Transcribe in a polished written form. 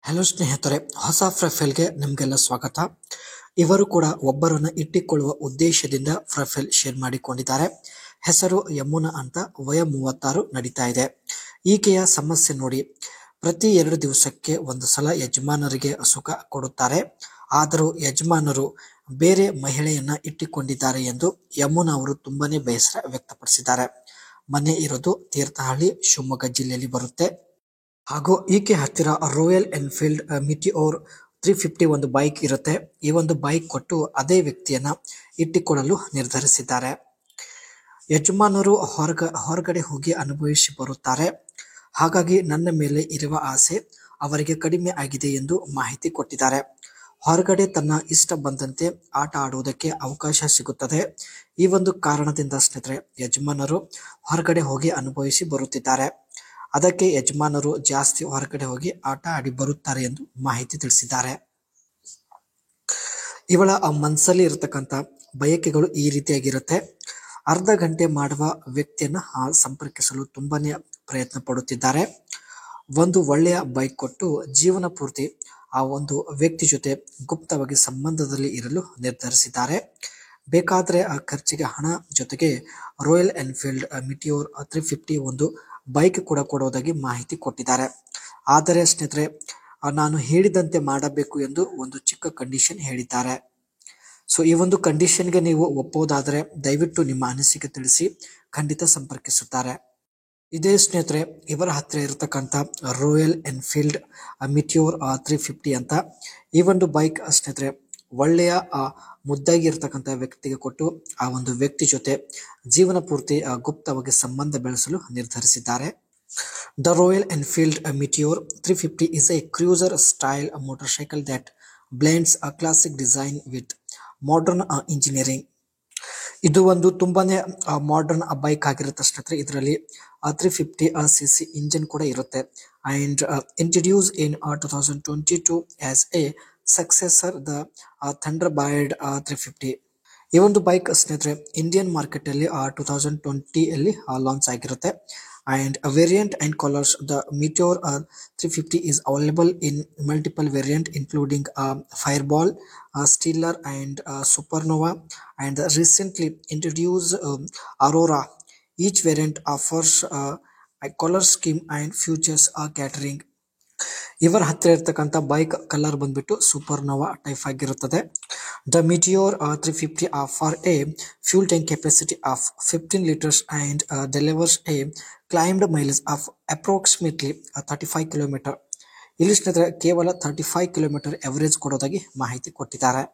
Hello ಸ್ನೇಹಿತರೆ, ಹೊಸ ಪ್ರೊಫೈಲ್ಗೆ ನಿಮಗೆಲ್ಲ ಸ್ವಾಗತ. ಇವರು ಕೂಡ ಒಬ್ಬರನ್ನು ಇಟ್ಟಿಕೊಳ್ಳುವ ಉದ್ದೇಶದಿಂದ ಪ್ರೊಫೈಲ್ ಶೇರ್ ಮಾಡಿಕೊಂಡಿದ್ದಾರೆ. ಹೆಸರು ಯಮುನಾ ಅಂತ, ವಯ 36 ನಡೀತಾ ಇದೆ. ಈಕೆಯ ಸಮಸ್ಯೆ ನೋಡಿ, ಪ್ರತಿ 2 ದಿವಸಕ್ಕೆ ಒಂದು ಸಲ ಯಜಮಾನರಿಗೆ ಸುಖ ಕೊಡುತ್ತಾರೆ. ಆದರೂ ಯಜಮಾನರು ಬೇರೆ ಮಹಿಳೆಯನ್ನ ಇಟ್ಟಿಕೊಂಡಿದ್ದಾರೆ ಎಂದು ಯಮುನಾ ಅವರು ತುಂಬಾನೇ ಬೇಸರ ವ್ಯಕ್ತಪಡಿಸಿದ್ದಾರೆ. ಮನೆ ಇರೋದು ತೀರ್ಥಹಳ್ಳಿ, ಶಿವಮೊಗ್ಗ ಜಿಲ್ಲೆಯಲ್ಲಿ ಬರುತ್ತೆ. ಹಾಗೂ ಈಕೆ ಹತ್ತಿರ ರಾಯಲ್ ಎನ್ಫೀಲ್ಡ್ ಮಿಟಿಯೋರ್ 350 ಒಂದು ಬೈಕ್ ಇರುತ್ತೆ. ಈ ಒಂದು ಬೈಕ್ ಕೊಟ್ಟು ಅದೇ ವ್ಯಕ್ತಿಯನ್ನ ಇಟ್ಟಿಕೊಳ್ಳಲು ನಿರ್ಧರಿಸಿದ್ದಾರೆ. ಯಜಮಾನರು ಹೊರಗಡೆ ಹೋಗಿ ಅನುಭವಿಸಿ ಬರುತ್ತಾರೆ. ಹಾಗಾಗಿ ನನ್ನ ಮೇಲೆ ಇರುವ ಆಸೆ ಅವರಿಗೆ ಕಡಿಮೆ ಆಗಿದೆ ಎಂದು ಮಾಹಿತಿ ಕೊಟ್ಟಿದ್ದಾರೆ. ಹೊರಗಡೆ ತನ್ನ ಇಷ್ಟ ಬಂದಂತೆ ಆಟ ಆಡುವುದಕ್ಕೆ ಅವಕಾಶ ಸಿಗುತ್ತದೆ. ಈ ಒಂದು ಕಾರಣದಿಂದ ಸ್ನೇಹಿತರೆ, ಯಜಮಾನರು ಹೊರಗಡೆ ಹೋಗಿ ಅನುಭವಿಸಿ ಬರುತ್ತಿದ್ದಾರೆ. ಅದಕ್ಕೆ ಯಜಮಾನರು ಜಾಸ್ತಿ ಹೊರಗಡೆ ಹೋಗಿ ಆಟ ಆಡಿ ಬರುತ್ತಾರೆ ಎಂದು ಮಾಹಿತಿ ತಿಳಿಸಿದ್ದಾರೆ. ಇವಳ ಮನಸ್ಸಲ್ಲಿ ಇರತಕ್ಕಂತ ಬಯಕೆಗಳು ಈ ರೀತಿಯಾಗಿರುತ್ತೆ. ಅರ್ಧ ಗಂಟೆ ಮಾಡುವ ವ್ಯಕ್ತಿಯನ್ನ ಸಂಪರ್ಕಿಸಲು ತುಂಬಾನೇ ಪ್ರಯತ್ನ ಪಡುತ್ತಿದ್ದಾರೆ. ಒಂದು ಒಳ್ಳೆಯ ಬೈಕ್ ಕೊಟ್ಟು ಜೀವನ ಪೂರ್ತಿ ಆ ಒಂದು ವ್ಯಕ್ತಿ ಜೊತೆ ಗುಪ್ತವಾಗಿ ಸಂಬಂಧದಲ್ಲಿ ಇರಲು ನಿರ್ಧರಿಸಿದ್ದಾರೆ. ಬೇಕಾದ್ರೆ ಆ ಖರ್ಚಿಗೆ ಹಣ ಜೊತೆಗೆ ರಾಯಲ್ ಎನ್ಫೀಲ್ಡ್ ಮಿಟಿಯೋರ್ 350 ಒಂದು ಬೈಕ್ ಕೂಡ ಕೊಡುವುದಾಗಿ ಮಾಹಿತಿ ಕೊಟ್ಟಿದ್ದಾರೆ. ಆದರೆ ಸ್ನೇಹಿತರೆ, ನಾನು ಹೇಳಿದಂತೆ ಮಾಡಬೇಕು ಎಂದು ಒಂದು ಚಿಕ್ಕ ಕಂಡೀಷನ್ ಹೇಳಿದ್ದಾರೆ. ಸೊ ಈ ಒಂದು ಕಂಡೀಷನ್ಗೆ ನೀವು ಒಪ್ಪೋದಾದರೆ ದಯವಿಟ್ಟು ನಿಮ್ಮ ಅನಿಸಿಕೆ ತಿಳಿಸಿ, ಖಂಡಿತ ಸಂಪರ್ಕಿಸುತ್ತಾರೆ. ಇದೇ ಸ್ನೇಹಿತರೆ, ಇವರ ಹತ್ತಿರ ಇರತಕ್ಕಂಥ ರಾಯಲ್ ಎನ್ಫೀಲ್ಡ್ ಮಿಟಿಯೋರ್ 350 ಅಂತ. ಈ ಒಂದು ಬೈಕ್ ಸ್ನೇಹಿತರೆ, ಒಳ್ಳೆಯ ಮುದ್ದಾಗಿ ಇರತಕ್ಕಂಥ ವ್ಯಕ್ತಿಗೆ ಕೊಟ್ಟು ಆ ಒಂದು ವ್ಯಕ್ತಿ ಜೊತೆ ಜೀವನ ಪೂರ್ತಿ ಗುಪ್ತವಾಗಿ ಸಂಬಂಧ ಬೆಳೆಸಲು ನಿರ್ಧರಿಸಿದ್ದಾರೆ. The Royal Enfield Meteor 350 is a cruiser style motorcycle that blends a classic design with modern engineering. ಇದು ಒಂದು ತುಂಬಾನೇ ಮಾಡರ್ನ್ ಬೈಕ್ ಆಗಿರುತ್ತೆ ಸ್ನೇಹಿತರೆ. ಇದರಲ್ಲಿ 350cc ಇಂಜಿನ್ ಕೂಡ ಇರುತ್ತೆ. And introduce in 2022 as A successor the Thunderbird 350. ಈ ಒಂದು ಬೈಕ್ ಸ್ನೇಹಿತರೆ ಇಂಡಿಯನ್ ಮಾರ್ಕೆಟ್ ಅಲ್ಲಿ 2020 ಅಲ್ಲಿ ಲಾಂಚ್ ಆಗಿರುತ್ತೆ. And a variant and colors, the Meteor 350 is available in multiple variant including Fireball, Steeler and Supernova, and recently introduced Aurora. Each variant offers a color scheme and features catering. ಇವರ ಹತ್ತಿರ ಇರ್ತಕ್ಕಂಥ bike colour ಬಂದ್ಬಿಟ್ಟು supernova type ಆಗಿರುತ್ತದೆ. The Meteor 350 for a fuel tank capacity of 15 liters and delivers a climbed mileage of approximately 35 km. ಇಲ್ಲಿ ಸ್ನೇಹಿತರೆ ಕೇವಲ 35 km average ಕೊಡೋದಾಗಿ ಮಾಹಿತಿ ಕೊಟ್ಟಿದ್ದಾರೆ.